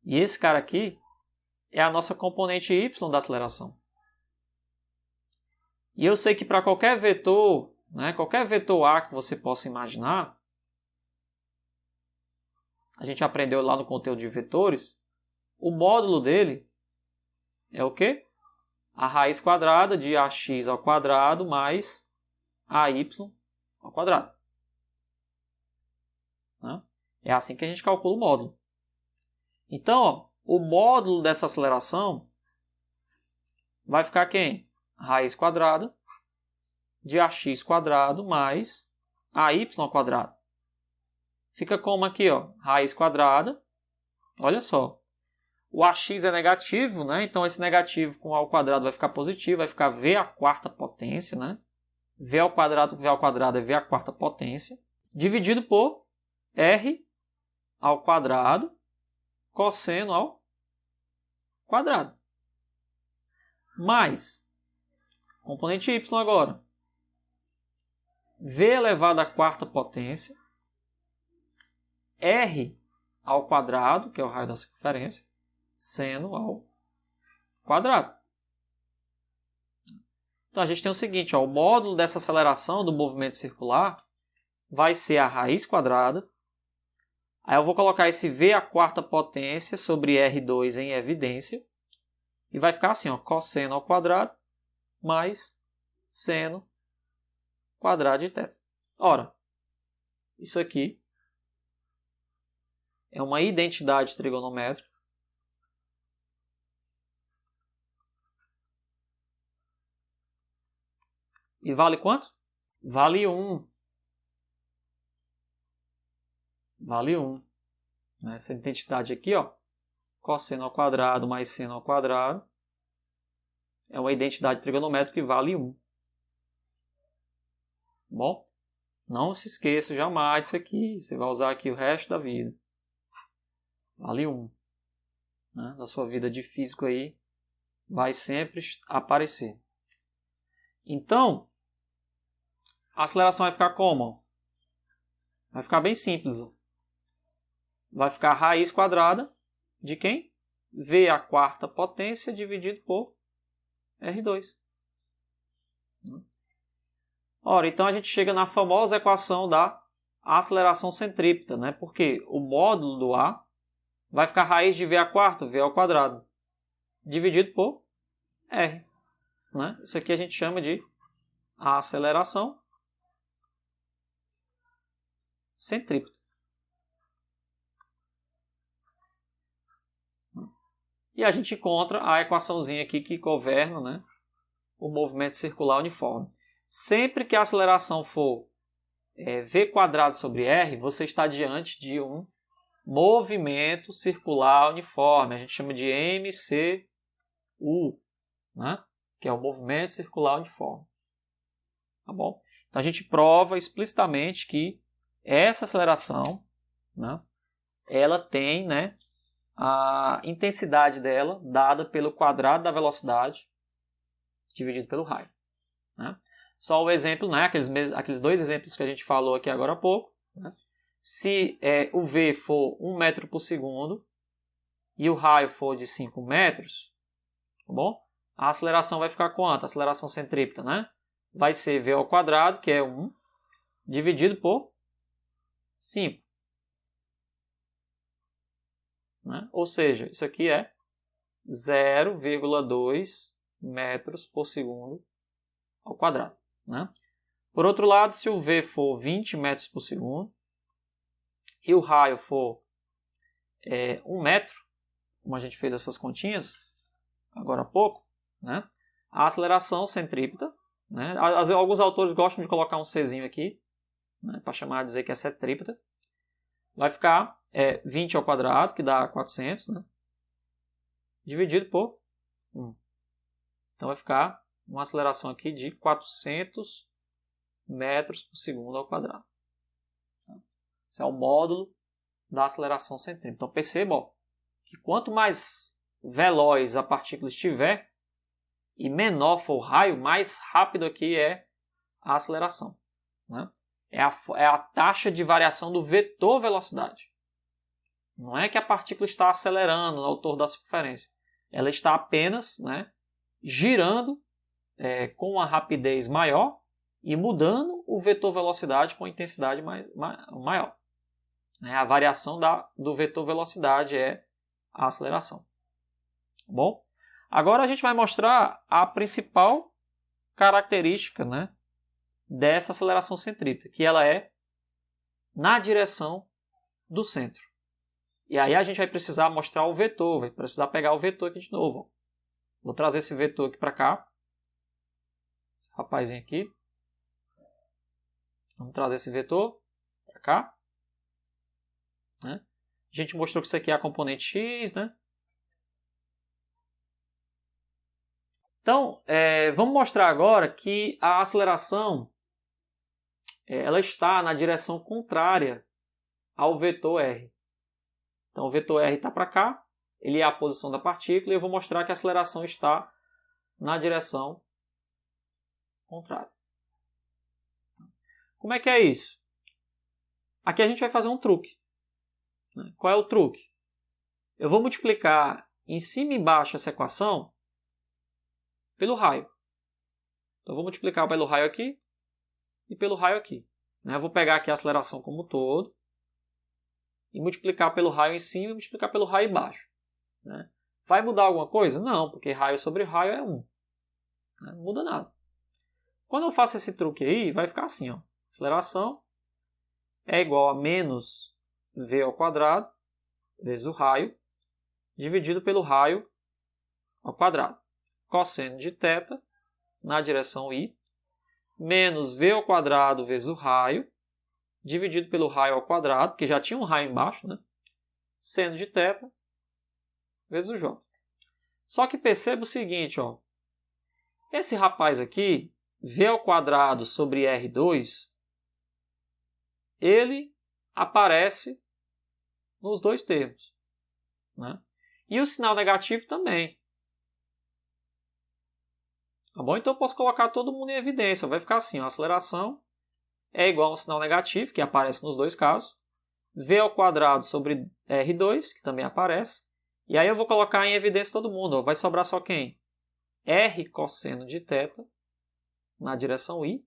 E esse cara aqui é a nossa componente y da aceleração. E eu sei que para qualquer vetor, né, qualquer vetor A que você possa imaginar, a gente aprendeu lá no conteúdo de vetores, o módulo dele é o quê? a raiz quadrada de ax ao quadrado mais ay ao quadrado. É assim que a gente calcula o módulo. Então, ó, o módulo dessa aceleração vai ficar quem? Raiz quadrada de ax quadrado mais ay ao quadrado. Fica como aqui, ó, raiz quadrada. Olha só. O ax é negativo, né? Então esse negativo com a ao quadrado vai ficar positivo, vai ficar v à quarta potência, né? V ao quadrado é v à quarta potência, dividido por r ao quadrado cosseno ao quadrado. Mais, componente y agora, v elevado à quarta potência, r ao quadrado, que é o raio da circunferência, seno ao quadrado. Então a gente tem o seguinte, ó, o módulo dessa aceleração do movimento circular vai ser a raiz quadrada. Aí eu vou colocar esse v à quarta potência sobre R2 em evidência. E vai ficar assim, ó, cosseno ao quadrado mais seno quadrado de θ. Ora, isso aqui é uma identidade trigonométrica. E vale quanto? Vale 1. Vale 1. Essa identidade aqui, ó, cosseno ao quadrado mais seno ao quadrado, é uma identidade trigonométrica que vale 1. Bom, não se esqueça jamais disso aqui. Você vai usar aqui o resto da vida. Vale 1. Né? Na sua vida de físico aí, vai sempre aparecer. Então, a aceleração vai ficar como? Vai ficar bem simples. Ó. Vai ficar a raiz quadrada de quem? V à quarta potência dividido por R2. Ora, então a gente chega na famosa equação da aceleração centrípeta, né? Porque o módulo do A vai ficar raiz de V à quarta, V ao quadrado, dividido por R. Né? Isso aqui a gente chama de aceleração centrípeta. E a gente encontra a equaçãozinha aqui que governa, né, o movimento circular uniforme. Sempre que a aceleração for v quadrado sobre r, você está diante de um movimento circular uniforme. A gente chama de MCU, né, que é o movimento circular uniforme. Tá bom? Então a gente prova explicitamente que essa aceleração, né, ela tem, né, a intensidade dela dada pelo quadrado da velocidade dividido pelo raio. Né? Só o exemplo, né, aqueles dois exemplos que a gente falou aqui agora há pouco. Né? Se o V for 1 metro por segundo e o raio for de 5 metros, tá bom? A aceleração vai ficar quanto? A aceleração centrípeta, né? Vai ser V ao quadrado, que é 1, dividido por 5. Né? Ou seja, isso aqui é 0,2 metros por segundo ao quadrado. Né? Por outro lado, se o V for 20 metros por segundo e o raio for 1 metro, como a gente fez essas continhas agora há pouco, né? A aceleração centrípeta, né? Alguns autores gostam de colocar um Czinho aqui, né? Para chamar de dizer que é centrípeta, vai ficar 20 ao quadrado, que dá 400, né? Dividido por 1. Então vai ficar uma aceleração aqui de 400 metros por segundo ao quadrado. Esse é o módulo da aceleração centrípeta. Então perceba que quanto mais veloz a partícula estiver e menor for o raio, mais rápido aqui é a aceleração. Né? É a taxa de variação do vetor velocidade. Não é que a partícula está acelerando ao torno da circunferência. Ela está apenas, né, girando com uma rapidez maior e mudando o vetor velocidade com intensidade maior. A variação do vetor velocidade é a aceleração. Bom, Agora a gente vai mostrar a principal característica, né, dessa aceleração centrípeta, que ela é na direção do centro. E aí a gente vai precisar mostrar o vetor, vai precisar pegar o vetor aqui de novo. Ó. Vou trazer esse vetor aqui para cá. Esse rapazinho aqui. Vamos trazer esse vetor para cá. Né? A gente mostrou que isso aqui é a componente x, né? Então, vamos mostrar agora que a aceleração ela está na direção contrária ao vetor r. Então, o vetor r está para cá, ele é a posição da partícula, e eu vou mostrar que a aceleração está na direção contrária. Como é que é isso? Aqui a gente vai fazer um truque. Qual é o truque? Eu vou multiplicar em cima e embaixo essa equação pelo raio. Então, eu vou multiplicar pelo raio aqui e pelo raio aqui. Eu vou pegar aqui a aceleração como um todo e multiplicar pelo raio em cima e multiplicar pelo raio embaixo. Vai mudar alguma coisa? Não, porque raio sobre raio é 1. Não muda nada. Quando eu faço esse truque aí, vai ficar assim. Ó. Aceleração é igual a menos v ao quadrado vezes o raio dividido pelo raio ao quadrado. Cosseno de θ na direção i menos v ao quadrado vezes o raio dividido pelo raio ao quadrado, que já tinha um raio embaixo, né? Seno de θ vezes o j. Só que perceba o seguinte, ó. Esse rapaz aqui, v ao quadrado sobre r2, ele aparece nos dois termos. Né? E o sinal negativo também. Tá bom? Então eu posso colocar todo mundo em evidência. Vai ficar assim, ó, a aceleração é igual a um sinal negativo, que aparece nos dois casos, v ao quadrado sobre r2, que também aparece, e aí eu vou colocar em evidência todo mundo. Ó. Vai sobrar só quem? R cosseno de θ na direção i,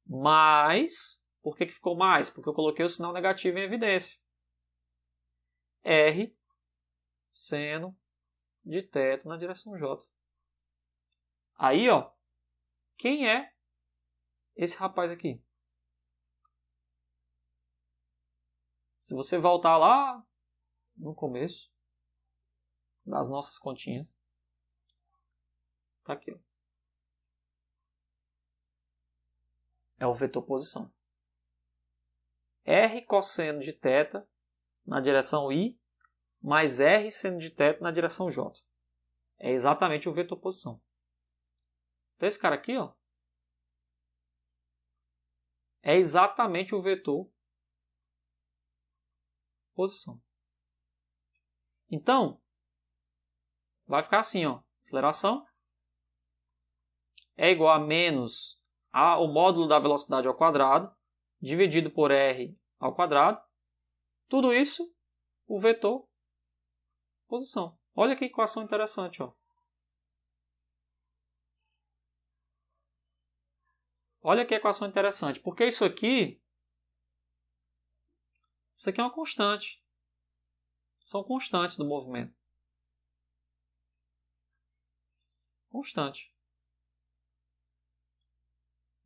mais... Por que ficou mais? Porque eu coloquei o sinal negativo em evidência. R seno de θ na direção j. Aí, ó, quem é esse rapaz aqui? Se você voltar lá no começo das nossas continhas, tá aqui, ó. É o vetor posição. R cosseno de θ na direção i mais R seno de θ na direção j. É exatamente o vetor posição. Então esse cara aqui, ó, é exatamente o vetor posição. Então, vai ficar assim, ó, aceleração é igual a menos o módulo da velocidade ao quadrado dividido por r ao quadrado. Tudo isso, o vetor posição. Olha que equação interessante, ó. Olha que equação interessante, porque isso aqui é uma constante. São constantes do movimento. Constante.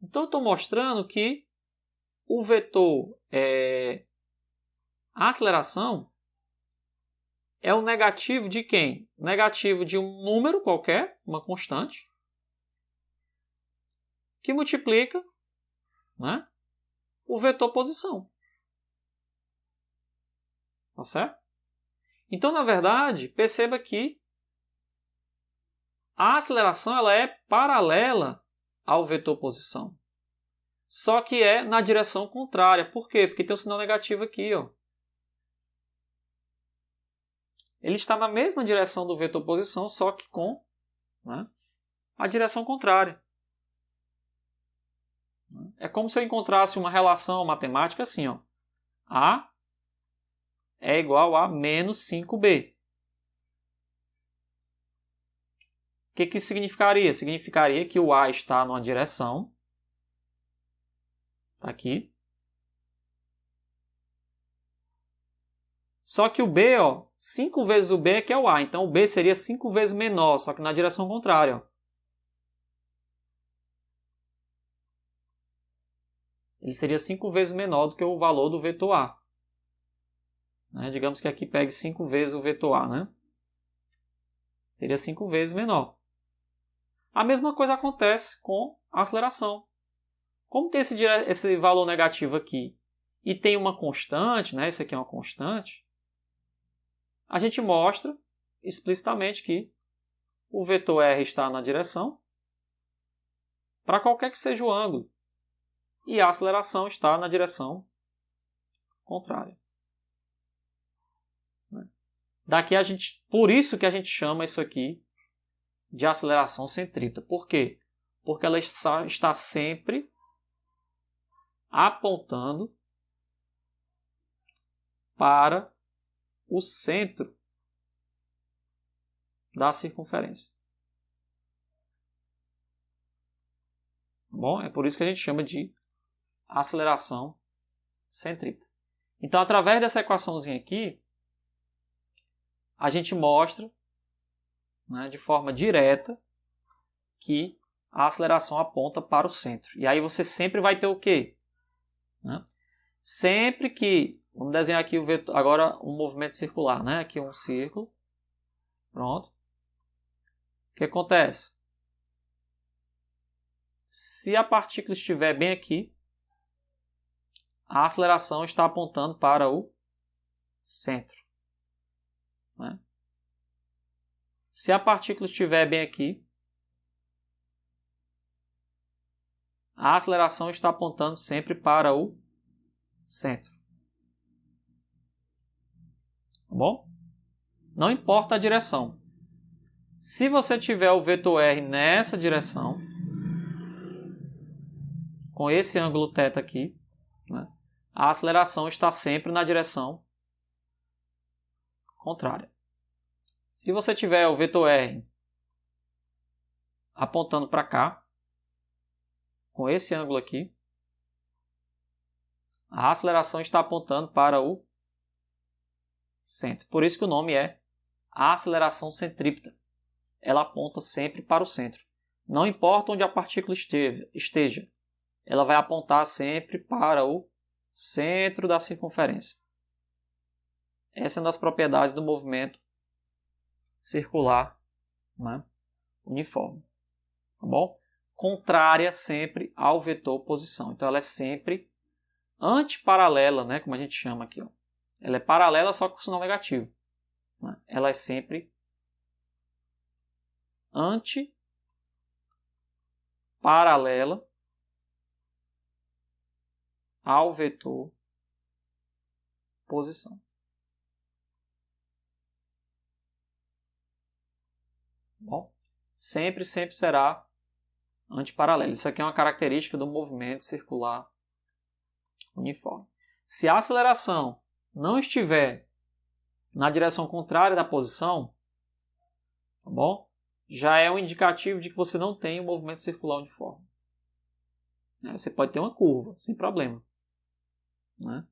Então, eu estou mostrando que o vetor, a aceleração, é o negativo de quem? Negativo de um número qualquer, uma constante, que multiplica, né, o vetor posição. Tá certo? Então, na verdade, perceba que a aceleração ela é paralela ao vetor posição. Só que é na direção contrária. Por quê? Porque tem um sinal negativo aqui, ó. Ele está na mesma direção do vetor posição, só que com, né, a direção contrária. É como se eu encontrasse uma relação matemática assim, ó. A é igual a menos 5b. O que isso significaria? Significaria que o A está numa direção. Está aqui. Só que o B, ó, 5 vezes o B é que é o A. Então o B seria 5 vezes menor, só que na direção contrária. Ó. Ele seria 5 vezes menor do que o valor do vetor A. Né? Digamos que aqui pegue 5 vezes o vetor A. Né? Seria 5 vezes menor. A mesma coisa acontece com a aceleração. Como tem esse valor negativo aqui e tem uma constante, né? Isso aqui é uma constante, a gente mostra explicitamente que o vetor R está na direção para qualquer que seja o ângulo e a aceleração está na direção contrária. Daqui por isso que a gente chama isso aqui de aceleração centrípeta. Por quê? Porque ela está sempre apontando para o centro da circunferência. Bom, é por isso que a gente chama de aceleração centrípeta. Então, através dessa equaçãozinha aqui, a gente mostra, né, de forma direta que a aceleração aponta para o centro. E aí você sempre vai ter o quê? Né? Sempre que... Vamos desenhar aqui o vetor, agora um movimento circular. Né? Aqui um círculo. Pronto. O que acontece? Se a partícula estiver bem aqui, a aceleração está apontando para o centro. Né? Se a partícula estiver bem aqui, a aceleração está apontando sempre para o centro. Tá bom? Não importa a direção. Se você tiver o vetor R nessa direção, com esse ângulo θ aqui, né, a aceleração está sempre na direção contrária. Se você tiver o vetor R apontando para cá, com esse ângulo aqui, a aceleração está apontando para o centro. Por isso que o nome é aceleração centrípeta. Ela aponta sempre para o centro. Não importa onde a partícula esteja, ela vai apontar sempre para o centro da circunferência. Essa é uma das propriedades do movimento circular, né, uniforme. Tá bom? Contrária sempre ao vetor posição. Então ela é sempre antiparalela, né, como a gente chama aqui. Ó. Ela é paralela só com sinal negativo. Né? Ela é sempre antiparalela ao vetor posição. Bom, sempre será antiparalelo. Isso aqui é uma característica do movimento circular uniforme. Se a aceleração não estiver na direção contrária da posição, tá bom? Já é um indicativo de que você não tem um movimento circular uniforme. Você pode ter uma curva, sem problema. Né?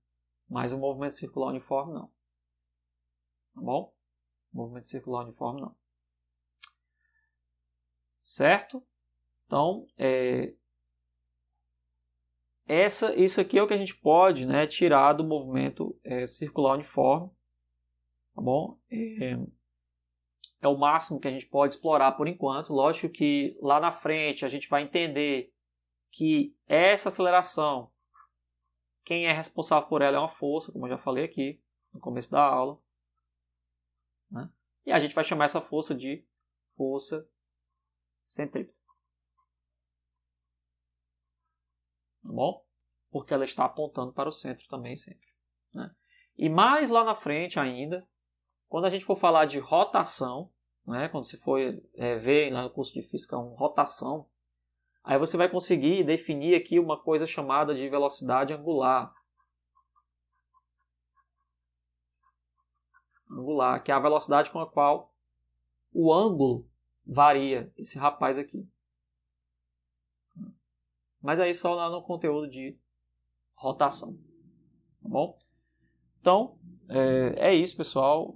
Mas o movimento circular uniforme não. Tá bom? O movimento circular uniforme não. Certo? Então, isso aqui é o que a gente pode, né, tirar do movimento circular uniforme. Tá bom? É o máximo que a gente pode explorar por enquanto. Lógico que lá na frente a gente vai entender que essa aceleração, quem é responsável por ela é uma força, como eu já falei aqui no começo da aula. Né? E a gente vai chamar essa força de força centrípeta. Tá bom? Porque ela está apontando para o centro também sempre. Né? E mais lá na frente ainda, quando a gente for falar de rotação, né? Quando você for ver lá no curso de Física 1, rotação, aí você vai conseguir definir aqui uma coisa chamada de velocidade angular. Angular, que é a velocidade com a qual o ângulo varia, esse rapaz aqui. Mas aí só lá no conteúdo de rotação. Tá bom? Então, é isso, pessoal.